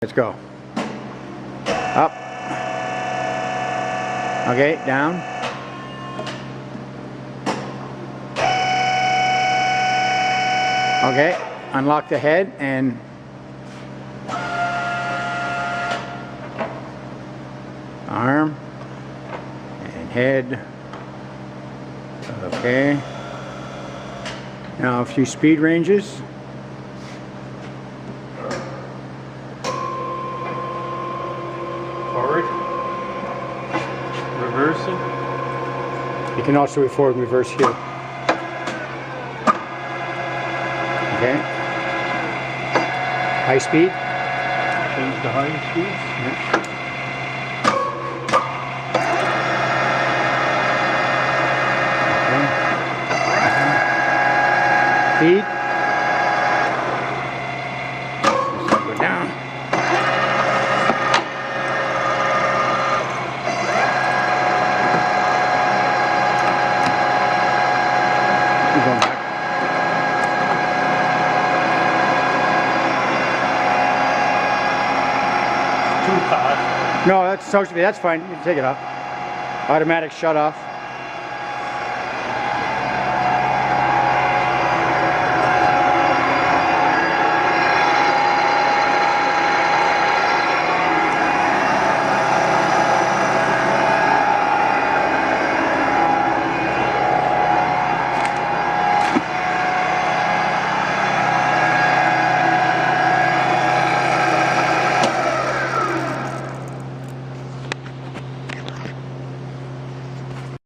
Let's go. Up. Okay, down. Okay, unlock the head and arm and head. Okay. Now a few speed ranges. Forward. Reversing. You can also do forward and reverse here. Okay. High speed. Change to high speeds. Feed. Go down. Keep going back. Too fast. No, that's fine. You can take it off. Automatic shut off.